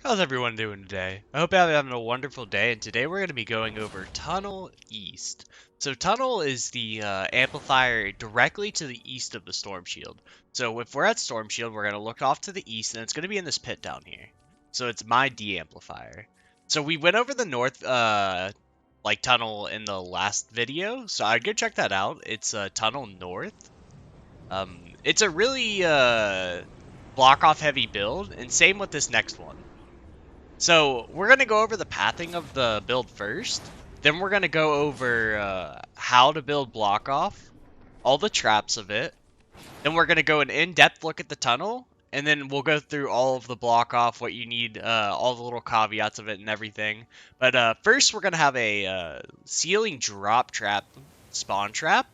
How's everyone doing today? I hope you're having a wonderful day, and today we're going to be going over Tunnel East. So Tunnel is the amplifier directly to the east of the Storm Shield. So if we're at Storm Shield, we're going to look off to the east, and it's going to be in this pit down here. So it's my D-amplifier. So we went over the north tunnel in the last video, so I'd go check that out. It's Tunnel North. It's a really block-off heavy build, and same with this next one. So we're going to go over the pathing of the build first. Then we're going to go over how to build Blockoff, all the traps of it. Then we're going to go an in-depth look at the tunnel. And then we'll go through all of the Blockoff, what you need, all the little caveats of it and everything. But first we're going to have a ceiling drop trap, spawn trap,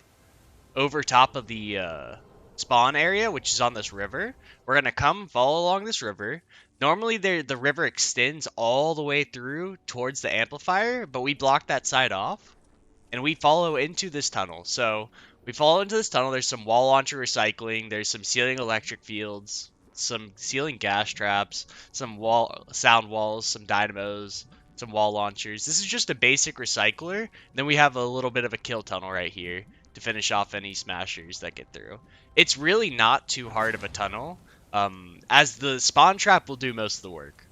over top of the spawn area, which is on this river. We're going to come follow along this river. Normally, the river extends all the way through towards the amplifier, but we block that side off, and we follow into this tunnel. So we follow into this tunnel. There's some wall launcher recycling. There's some ceiling electric fields, some ceiling gas traps, some sound walls, some dynamos, some wall launchers. This is just a basic recycler. Then we have a little bit of a kill tunnel right here to finish off any smashers that get through. It's really not too hard of a tunnel. As the spawn trap will do most of the work,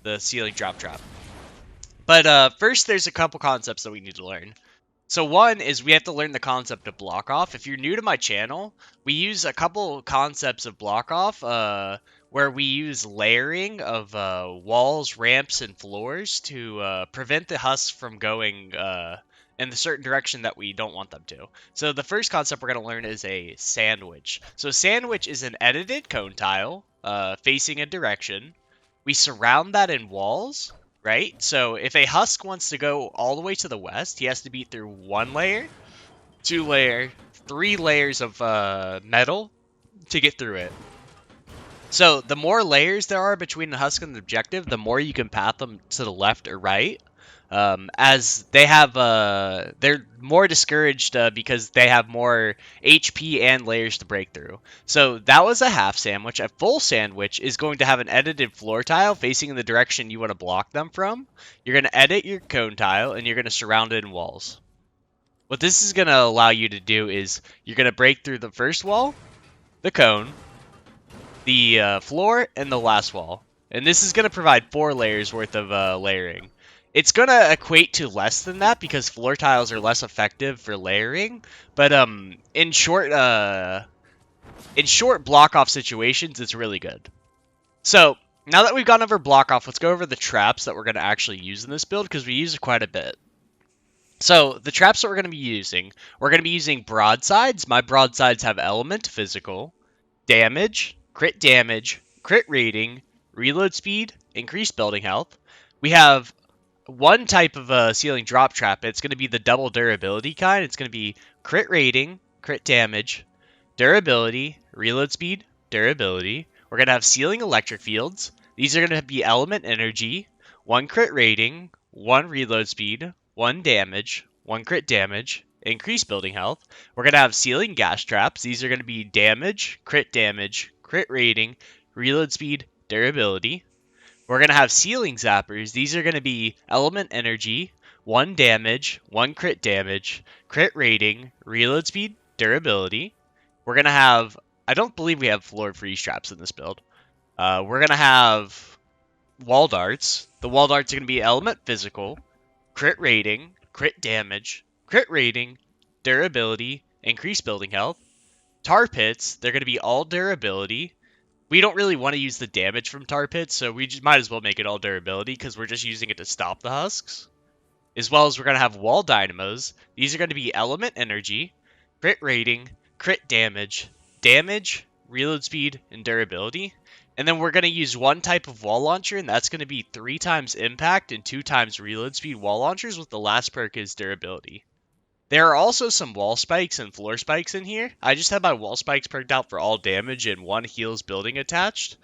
the ceiling drop trap. But first, there's a couple concepts that we need to learn. So one is we have to learn the concept of Blockoff. If you're new to my channel, we use a couple concepts of Blockoff, where we use layering of walls, ramps, and floors to prevent the husks from going in the certain direction that we don't want them to. So the first concept we're going to learn is a sandwich. So a sandwich is an edited cone tile facing a direction. We surround that in walls, right? So if a husk wants to go all the way to the west, he has to beat through 1 layer, 2 layer, 3 layers of metal to get through it. So the more layers there are between the husk and the objective, the more you can path them to the left or right. As they have, they're more discouraged because they have more HP and layers to break through. So that was a half sandwich. A full sandwich is going to have an edited floor tile facing in the direction you want to block them from. You're going to edit your cone tile, and you're going to surround it in walls. What this is going to allow you to do is you're going to break through the first wall, the cone, the floor, and the last wall. And this is going to provide 4 layers worth of layering. It's going to equate to less than that because floor tiles are less effective for layering. But in short block-off situations, it's really good. So now that we've gone over block-off, let's go over the traps that we're going to actually use in this build because we use it quite a bit. So the traps that we're going to be using broadsides. My broadsides have element, physical, damage, crit rating, reload speed, increased building health. We have one type of a ceiling drop trap. It's going to be the double durability kind. It's going to be crit rating, crit damage, durability, reload speed, durability. We're going to have ceiling electric fields. These are going to be element energy, 1 crit rating, 1 reload speed, 1 damage, 1 crit damage, increased building health. We're going to have ceiling gas traps. These are going to be damage, crit rating, reload speed, durability. We're going to have ceiling zappers. These are going to be element energy, 1 damage, 1 crit rating, reload speed, durability. We're going to have, I don't believe we have floor freeze traps in this build. We're going to have wall darts. The wall darts are going to be element physical, crit rating, crit rating, durability, increased building health. Tar pits, they're going to be all durability. We don't really want to use the damage from tar pits, so we just might as well make it all durability because we're just using it to stop the husks. As well as we're going to have wall dynamos. These are going to be element energy, crit rating, crit damage, reload speed, and durability. And then we're going to use one type of wall launcher, and that's going to be 3 times impact and 2 times reload speed wall launchers, with the last perk is durability. There are also some wall spikes and floor spikes in here. I just have my wall spikes perked out for all damage and 1 heals building attached.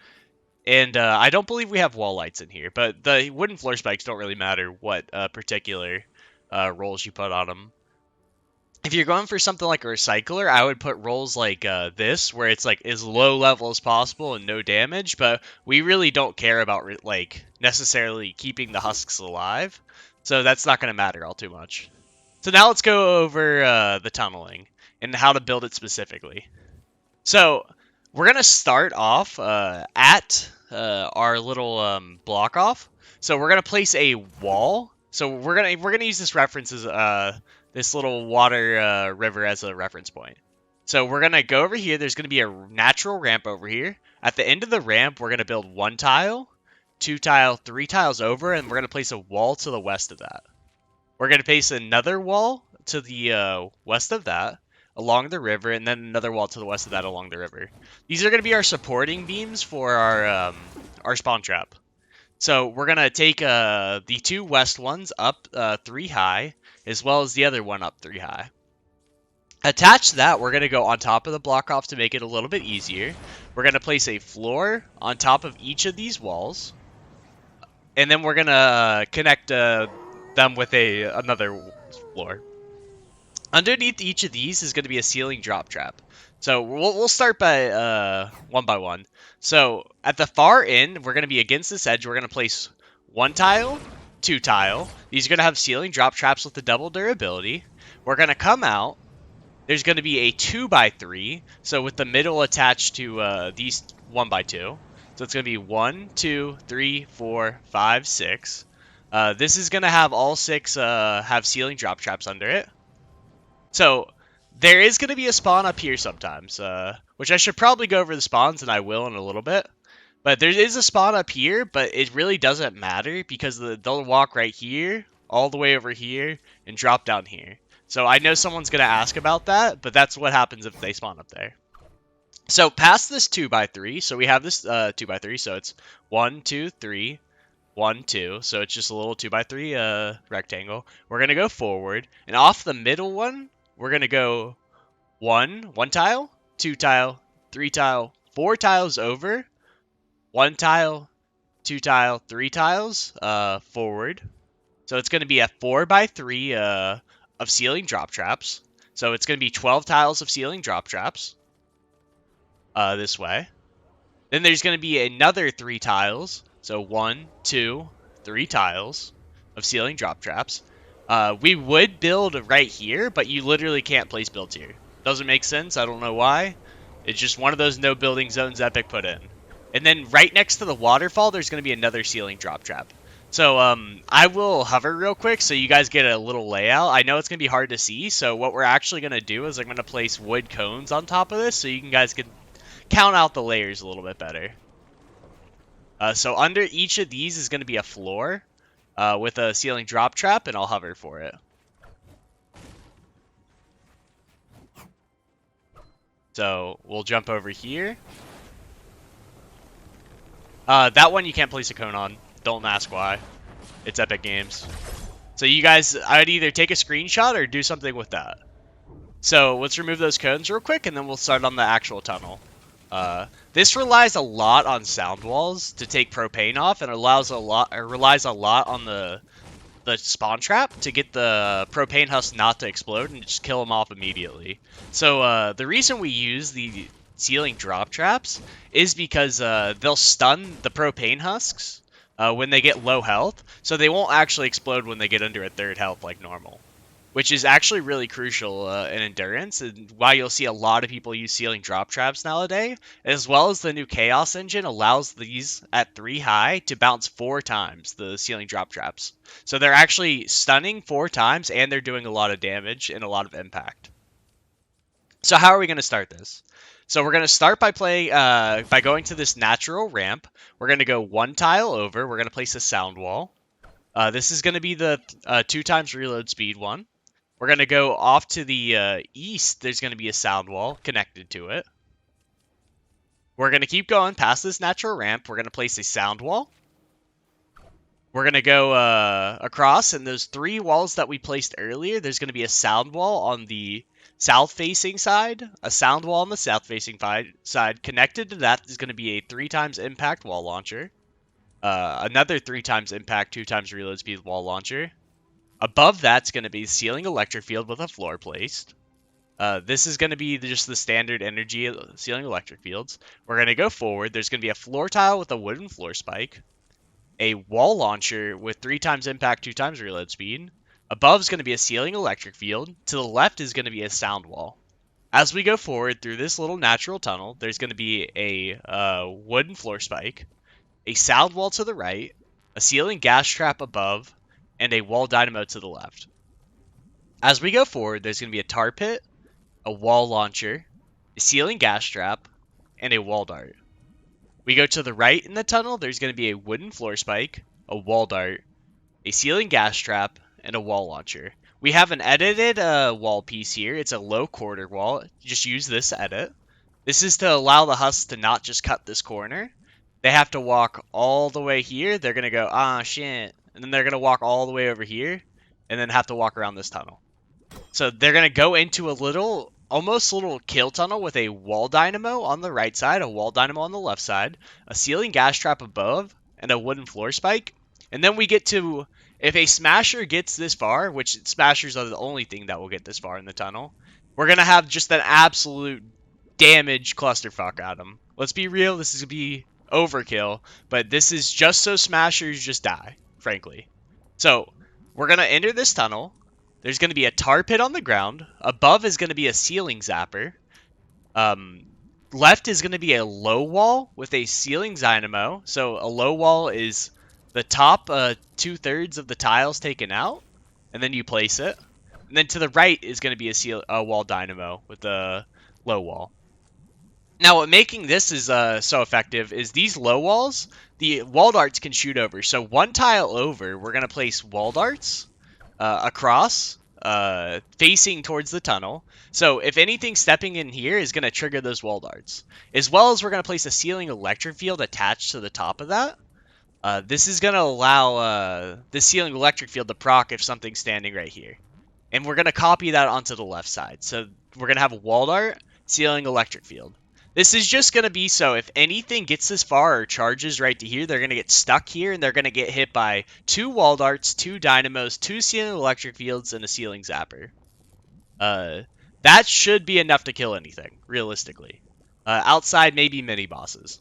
And I don't believe we have wall lights in here, but the wooden floor spikes don't really matter what particular rolls you put on them. If you're going for something like a recycler, I would put rolls like this, where it's like as low level as possible and no damage. But we really don't care about like necessarily keeping the husks alive, so that's not going to matter all too much. So now let's go over the tunneling and how to build it specifically. So we're gonna start off at our little block off. So we're gonna place a wall. So we're gonna use this reference as this little water river as a reference point. So we're gonna go over here. There's gonna be a natural ramp over here. At the end of the ramp, we're gonna build 1 tile, 2 tile, 3 tiles over, and we're gonna place a wall to the west of that. We're gonna place another wall to the west of that along the river, and then another wall to the west of that along the river. These are going to be our supporting beams for our spawn trap. So we're going to take the 2 west ones up 3 high, as well as the other one up 3 high. Attached to that, we're going to go on top of the block off to make it a little bit easier. We're going to place a floor on top of each of these walls, and then we're going to connect them with another floor. Underneath each of these is going to be a ceiling drop trap. So we'll start by one by one. So at the far end, we're going to be against this edge. We're going to place 1 tile, 2 tile. These are going to have ceiling drop traps with the double durability. We're going to come out. There's going to be a 2x3. So with the middle attached to these 1x2. So it's going to be 1, 2, 3, 4, 5, 6. This is going to have all 6 have ceiling drop traps under it. So there is going to be a spawn up here sometimes, which I should probably go over the spawns, and I will in a little bit. But there is a spawn up here, but it really doesn't matter because they'll walk right here, all the way over here, and drop down here. So I know someone's going to ask about that, but that's what happens if they spawn up there. So past this 2x3, so we have this 2x3, so it's 1, 2, 3, 1, 2, so it's just a little 2x3 rectangle. We're going to go forward, and off the middle one, we're going to go 1 tile, 2 tile, 3 tile, 4 tiles over, 1 tile, 2 tile, 3 tiles forward. So it's going to be a 4x3 of ceiling drop traps. So it's going to be 12 tiles of ceiling drop traps this way. Then there's going to be another 3 tiles. So 1, 2, 3 tiles of ceiling drop traps. We would build right here, but you literally can't place builds here. Doesn't make sense. I don't know why. It's just one of those no building zones Epic put in. And then right next to the waterfall, there's going to be another ceiling drop trap. So I will hover real quick so you guys get a little layout. I know it's going to be hard to see, so what we're actually going to do is I'm going to place wood cones on top of this so you guys can count out the layers a little bit better. So under each of these is going to be a floor. With a ceiling drop trap, and I'll hover for it. So we'll jump over here. That one you can't place a cone on. Don't ask why. It's Epic Games. So you guys, I'd either take a screenshot or do something with that. So let's remove those cones real quick, and then we'll start on the actual tunnel. This relies a lot on sound walls to take propane off, and relies a lot on the spawn trap to get the propane husk not to explode and just kill them off immediately. So the reason we use the ceiling drop traps is because they'll stun the propane husks when they get low health, so they won't actually explode when they get under a 3rd health like normal. Which is actually really crucial in endurance, and why you'll see a lot of people use ceiling drop traps nowadays, as well as the new Chaos engine allows these at 3 high to bounce 4 times, the ceiling drop traps. So they're actually stunning 4 times, and they're doing a lot of damage and a lot of impact. So how are we going to start this? So we're going to start by going to this natural ramp. We're going to go 1 tile over. We're going to place a sound wall. This is going to be the 2 times reload speed one. We're going to go off to the east. There's going to be a sound wall connected to it. We're going to keep going past this natural ramp. We're going to place a sound wall. We're going to go across, and those 3 walls that we placed earlier, there's going to be a sound wall on the south-facing side, a sound wall on the south-facing side. Connected to that is going to be a 3 times impact wall launcher. Another 3 times impact, 2 times reload speed wall launcher. Above that's going to be ceiling electric field with a floor placed. This is going to be just the standard energy ceiling electric fields. We're going to go forward. There's going to be a floor tile with a wooden floor spike. A wall launcher with 3 times impact, 2 times reload speed. Above is going to be a ceiling electric field. To the left is going to be a sound wall. As we go forward through this little natural tunnel, there's going to be a wooden floor spike, a sound wall to the right, a ceiling gas trap above, and a wall dynamo to the left. As we go forward, there's going to be a tar pit, a wall launcher, a ceiling gas trap, and a wall dart. We go to the right in the tunnel, there's going to be a wooden floor spike, a wall dart, a ceiling gas trap, and a wall launcher. We have an edited wall piece here. It's a low quarter wall. Just use this edit. This is to allow the husks to not just cut this corner. They have to walk all the way here. They're going to go, ah, shit. And then they're going to walk all the way over here and then have to walk around this tunnel. So they're going to go into a little, almost little kill tunnel with a wall dynamo on the right side, a wall dynamo on the left side, a ceiling gas trap above, and a wooden floor spike. And then we get to, if a smasher gets this far, which smashers are the only thing that will get this far in the tunnel, we're going to have just an absolute damage clusterfuck at them. Let's be real, this is going to be overkill, but this is just so smashers just die, frankly. So we're going to enter this tunnel. There's going to be a tar pit on the ground. Above is going to be a ceiling zapper. Left is going to be a low wall with a ceiling dynamo. So a low wall is the top 2/3 of the tiles taken out, and then you place it. And then to the right is going to be a wall dynamo with a low wall. Now, what making this is so effective is these low walls, the wall darts can shoot over. So one tile over, we're going to place wall darts across, facing towards the tunnel. So if anything stepping in here is going to trigger those wall darts. As well as we're going to place a ceiling electric field attached to the top of that. This is going to allow the ceiling electric field to proc if something's standing right here. And we're going to copy that onto the left side. So we're going to have a wall dart, ceiling electric field. This is just going to be so if anything gets this far or charges right to here, they're going to get stuck here and they're going to get hit by 2 wall darts, 2 dynamos, 2 ceiling electric fields, and a ceiling zapper. That should be enough to kill anything, realistically. Outside, maybe mini bosses.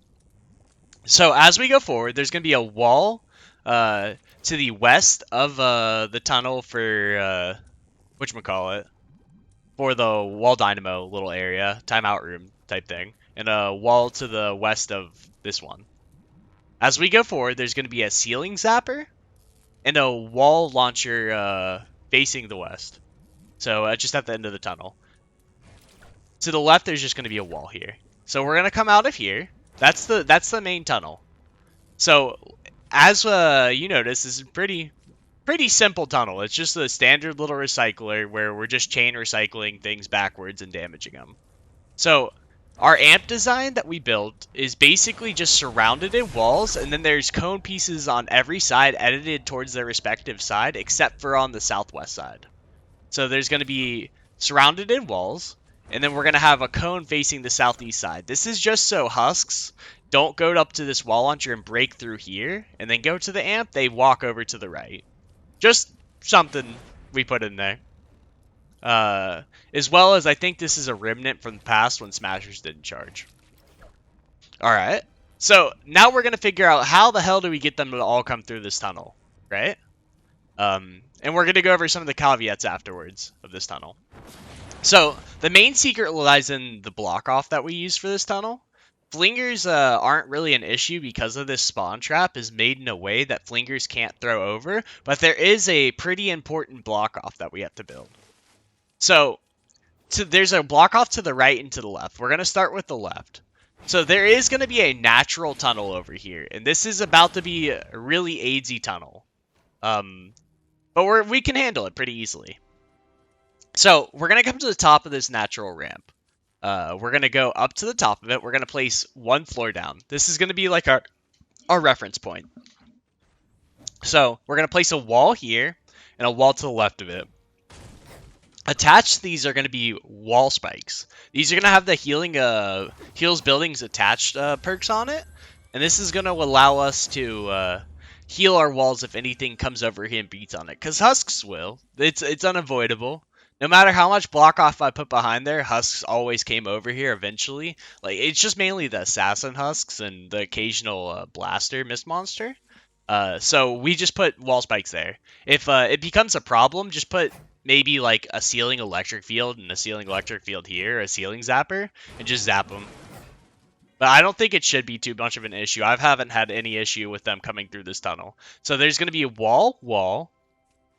So as we go forward, there's going to be a wall to the west of the tunnel for, whatchamacallit, for the wall dynamo little area, timeout room type thing, and a wall to the west of this one. As we go forward, there's going to be a ceiling zapper and a wall launcher facing the west. So just at the end of the tunnel. To the left, there's just going to be a wall here. So we're going to come out of here. That's the main tunnel. So as you notice, this is pretty simple tunnel. It's just a standard little recycler where we're just chain recycling things backwards and damaging them. So our amp design that we built is basically just surrounded in walls, and then there's cone pieces on every side edited towards their respective side, except for on the southwest side. So there's going to be surrounded in walls, and then we're going to have a cone facing the southeast side. This is just so husks don't go up to this wall launcher and break through here, and then go to the amp, they walk over to the right. Just something we put in there. As well as I think this is a remnant from the past when smashers didn't charge. Alright, so now we're going to figure out how the hell do we get them to all come through this tunnel, right? And we're going to go over some of the caveats afterwards of this tunnel. So the main secret lies in the Blockoff that we use for this tunnel. Flingers aren't really an issue because of this spawn trap is made in a way that flingers can't throw over, but there is a pretty important Blockoff that we have to build. So there's a Blockoff to the right and to the left. We're going to start with the left. So there is going to be a natural tunnel over here, and this is about to be a really AIDSy tunnel. But we can handle it pretty easily. So we're going to come to the top of this natural ramp. We're going to go up to the top of it. We're going to place 1 floor down. This is going to be like our reference point. So we're going to place a wall here and a wall to the left of it. Attached to these are going to be wall spikes. These are going to have the heals buildings attached perks on it. And this is going to allow us to heal our walls if anything comes over here and beats on it. Because husks will. It's unavoidable. No matter how much block off I put behind there, husks always came over here eventually. Like, it's just mainly the assassin husks and the occasional blaster mist monster. So we just put wall spikes there. If it becomes a problem, just put maybe like a ceiling electric field and a ceiling electric field here, a ceiling zapper, and just zap them. But I don't think it should be too much of an issue. I haven't had any issue with them coming through this tunnel. So there's going to be a wall.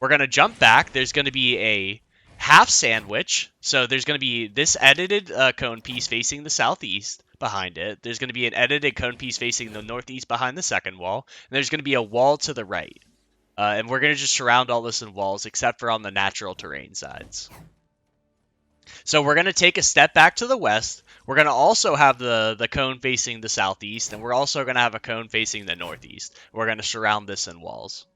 We're going to jump back. There's going to be a half sandwich. So there's going to be this edited cone piece facing the southeast behind it. There's going to be an edited cone piece facing the northeast behind the second wall. And there's going to be a wall to the right. And we're going to just surround all this in walls except for on the natural terrain sides. So we're going to take a step back to the west. We're going to also have the cone facing the southeast, and we're also going to have a cone facing the northeast. We're going to surround this in walls.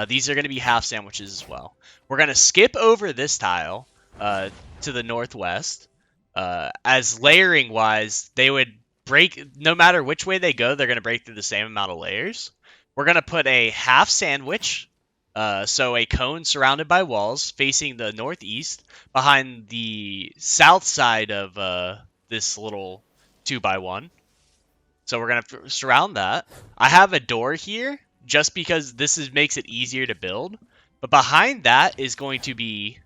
These are going to be half sandwiches as well. We're going to skip over this tile to the northwest. As layering-wise, they would break, no matter which way they go, they're going to break through the same amount of layers. We're going to put a half sandwich, so a cone surrounded by walls facing the northeast behind the south side of this little 2x1. So we're going to surround that. I have a door here just because makes it easier to build. But behind that is going to be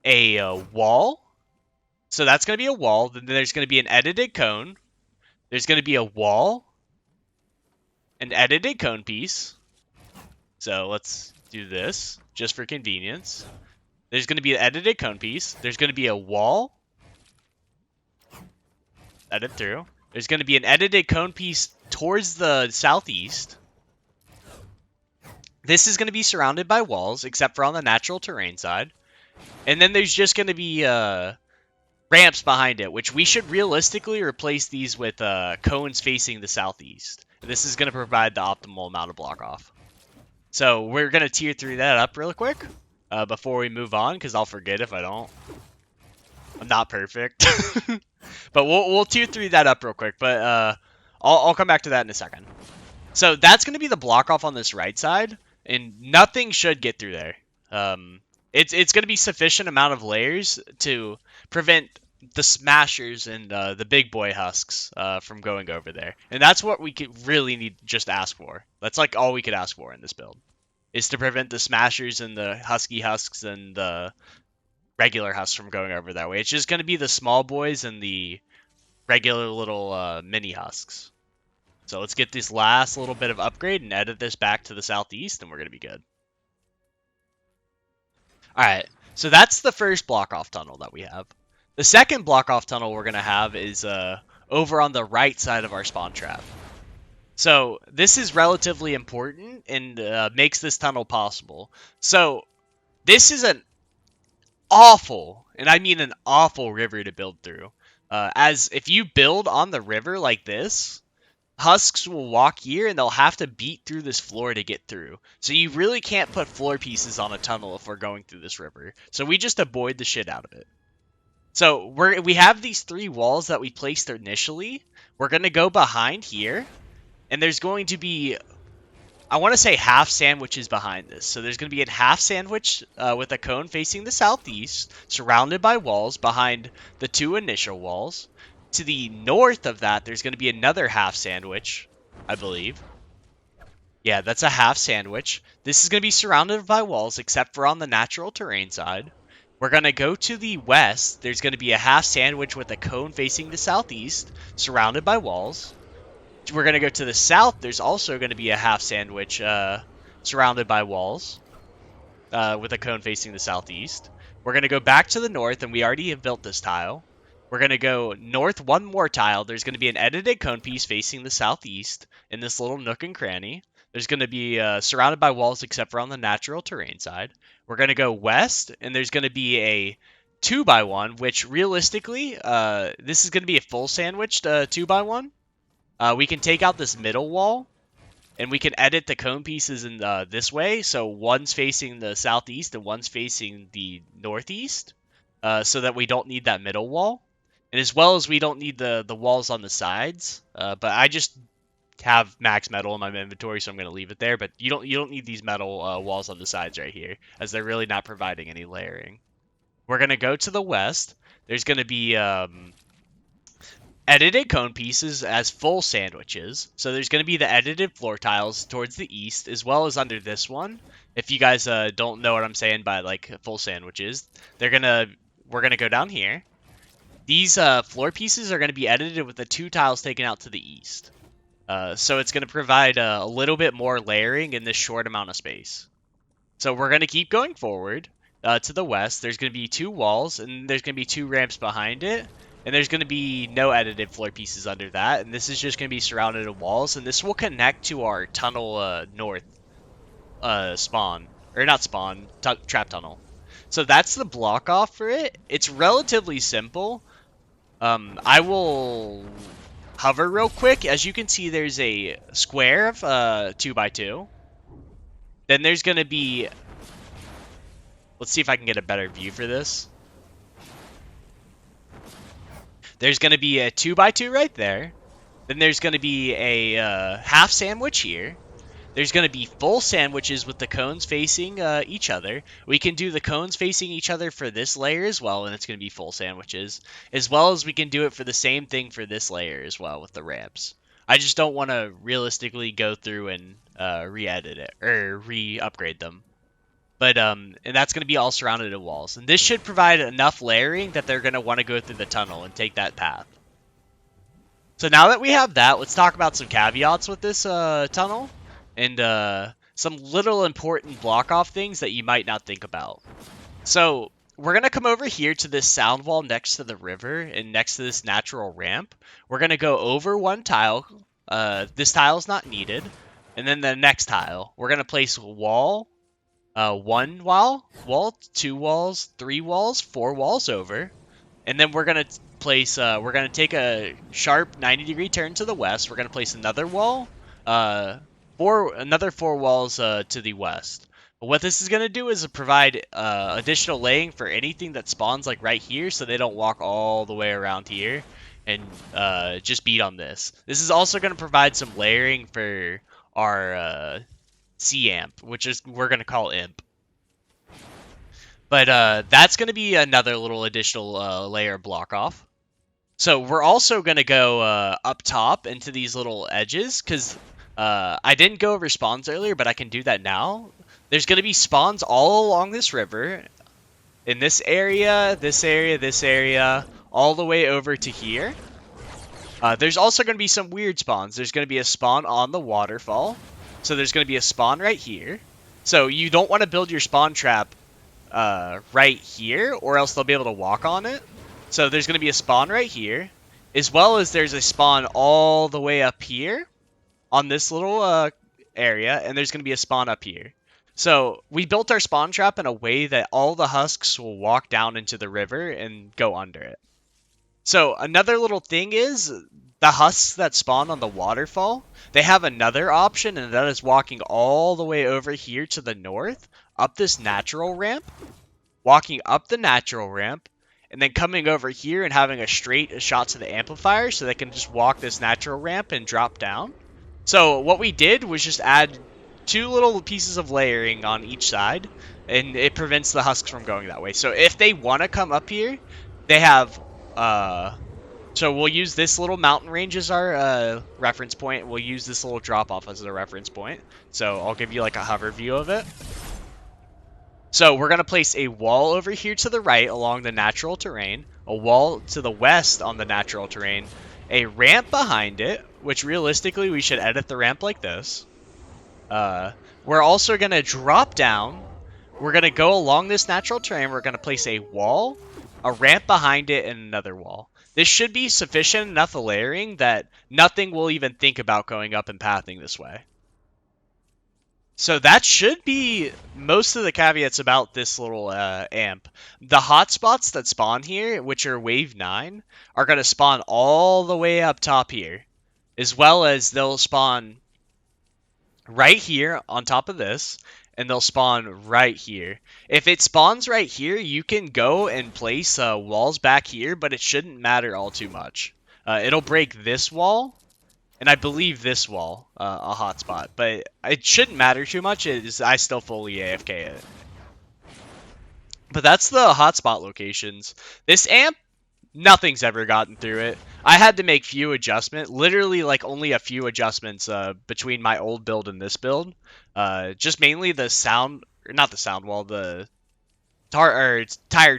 a wall. So that's going to be a wall. Then there's going to be an edited cone. There's going to be a wall. An edited cone piece. So let's do this just for convenience. There's going to be an edited cone piece. There's going to be a wall. Edit through. There's going to be an edited cone piece towards the southeast. This is going to be surrounded by walls, except for on the natural terrain side. And then there's just going to be ramps behind it, which we should realistically replace these with cones facing the southeast. This is going to provide the optimal amount of block off. So we're going to tier through that up real quick before we move on, because I'll forget if I don't. I'm not perfect. But we'll tier through that up real quick, but I'll come back to that in a second. So that's going to be the block off on this right side, and nothing should get through there. It's going to be sufficient amount of layers to prevent the smashers and the big boy husks from going over there. And that's what we could really need just ask for. That's like all we could ask for in this build, is to prevent the smashers and the husky husks and the regular husks from going over that way. It's just going to be the small boys and the regular little mini husks. So let's get this last little bit of upgrade and edit this back to the southeast, and we're going to be good. Alright, so that's the first block off tunnel that we have. The second block off tunnel we're going to have is over on the right side of our spawn trap. So this is relatively important and makes this tunnel possible. So this is an awful, and I mean an awful river to build through. As if you build on the river like this, husks will walk here and they'll have to beat through this floor to get through. So you really can't put floor pieces on a tunnel if we're going through this river. So we just avoid the shit out of it. So we have these 3 walls that we placed initially. We're going to go behind here. And there's going to be, I want to say, half sandwiches behind this. So there's going to be a half sandwich with a cone facing the southeast, surrounded by walls behind the 2 initial walls. To the north of that, there's going to be another half sandwich, I believe. Yeah, that's a half sandwich. This is going to be surrounded by walls, except for on the natural terrain side. We're going to go to the west. There's going to be a half sandwich with a cone facing the southeast, surrounded by walls. We're going to go to the south. There's also going to be a half sandwich surrounded by walls with a cone facing the southeast. We're going to go back to the north, and we already have built this tile. We're going to go north 1 more tile. There's going to be an edited cone piece facing the southeast in this little nook and cranny. There's going to be surrounded by walls except for on the natural terrain side. We're going to go west, and there's going to be a 2x1, which realistically, this is going to be a full sandwiched 2x1. We can take out this middle wall, and we can edit the cone pieces in this way. So one's facing the southeast and one's facing the northeast, so that we don't need that middle wall. And as well as we don't need the walls on the sides. But I just have max metal in my inventory, so I'm gonna leave it there. But you don't need these metal walls on the sides right here, as they're really not providing any layering. We're gonna go to the west. There's gonna be edited cone pieces as full sandwiches. So there's going to be the edited floor tiles towards the east, as well as under this one. If you guys don't know what I'm saying by like full sandwiches, we're gonna go down here. These floor pieces are going to be edited with the 2 tiles taken out to the east. So it's going to provide a little bit more layering in this short amount of space. So we're going to keep going forward to the west. There's going to be 2 walls, and there's going to be 2 ramps behind it. And there's going to be no edited floor pieces under that. And this is just going to be surrounded in walls. And this will connect to our tunnel north spawn. Or not spawn, trap tunnel. So that's the block off for it. It's relatively simple. I will hover real quick. As you can see, there's a square of 2x2. Then there's going to be... Let's see if I can get a better view for this. There's going to be a 2x2 right there. Then there's going to be a half sandwich here. There's going to be full sandwiches with the cones facing each other. We can do the cones facing each other for this layer as well, and it's going to be full sandwiches. As well as we can do it for the same thing for this layer as well with the ramps. I just don't want to realistically go through and re-edit it, or re-upgrade them. But, and that's going to be all surrounded in walls. And this should provide enough layering that they're going to want to go through the tunnel and take that path. So now that we have that, let's talk about some caveats with this tunnel. And some little important block-off things that you might not think about. So, we're going to come over here to this sound wall next to the river and next to this natural ramp. We're going to go over 1 tile. This tile is not needed. And then the next tile, we're going to place a wall. 1 wall, 2 walls, 3 walls, 4 walls over. And then we're going to place, we're going to take a sharp 90-degree turn to the west. We're going to place another wall, another 4 walls to the west. But what this is going to do is provide additional laying for anything that spawns like right here, so they don't walk all the way around here and just beat on this. This is also going to provide some layering for our C-amp, which is we're going to call imp. But that's going to be another little additional layer block off. So we're also going to go up top into these little edges, because I didn't go over spawns earlier, but I can do that now. There's going to be spawns all along this river, in this area, this area, this area, all the way over to here. There's also going to be some weird spawns. There's going to be a spawn on the waterfall. So there's going to be a spawn right here. So you don't want to build your spawn trap right here, or else they'll be able to walk on it. So there's going to be a spawn right here, as well as there's a spawn all the way up here on this little area, and there's going to be a spawn up here. So we built our spawn trap in a way that all the husks will walk down into the river and go under it. So another little thing is the husks that spawn on the waterfall, they have another option, and that is walking all the way over here to the north, up this natural ramp, walking up the natural ramp, and then coming over here and having a straight shot to the amplifier so they can just walk this natural ramp and drop down. So what we did was just add 2 little pieces of layering on each side, and it prevents the husks from going that way. So if they want to come up here, they have... So we'll use this little mountain range as our reference point. We'll use this little drop-off as a reference point. So I'll give you like a hover view of it. So we're going to place a wall over here to the right along the natural terrain, a wall to the west on the natural terrain, a ramp behind it, which realistically we should edit the ramp like this. We're also going to drop down. We're going to go along this natural terrain. We're going to place a wall, a ramp behind it, and another wall. This should be sufficient enough of layering that nothing will even think about going up and pathing this way. So that should be most of the caveats about this little amp. The hotspots that spawn here, which are wave 9, are going to spawn all the way up top here. As well as they'll spawn right here on top of this, and they'll spawn right here. If it spawns right here, you can go and place walls back here, but it shouldn't matter all too much. It'll break this wall, and I believe this wall a hotspot, but it shouldn't matter too much. I still fully AFK it. But that's the hotspot locations. This amp, nothing's ever gotten through it. I had to make few adjustments, literally like only a few adjustments between my old build and this build. Just mainly the sound, not the sound wall, the tire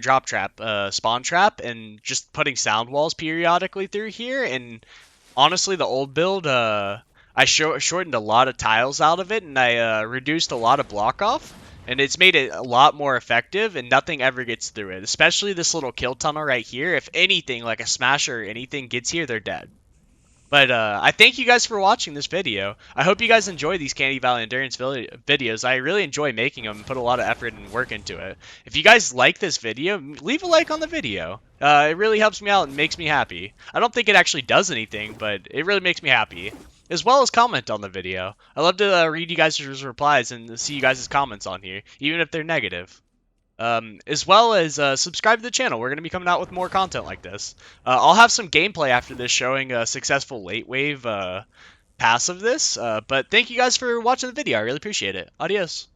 drop trap, spawn trap, and just putting sound walls periodically through here. And honestly, the old build, I shortened a lot of tiles out of it, and I reduced a lot of block off, and it's made it a lot more effective, and nothing ever gets through it. Especially this little kill tunnel right here. If anything, like a smasher or anything gets here, they're dead. But I thank you guys for watching this video. I hope you guys enjoy these Canny Valley Endurance videos. I really enjoy making them and put a lot of effort and work into it. If you guys like this video, leave a like on the video. It really helps me out and makes me happy. I don't think it actually does anything, but it really makes me happy. As well as comment on the video. I love to read you guys' replies and see you guys' comments on here, even if they're negative. As well as subscribe to the channel. We're going to be coming out with more content like this. I'll have some gameplay after this showing a successful late wave pass of this. But thank you guys for watching the video. I really appreciate it. Adios.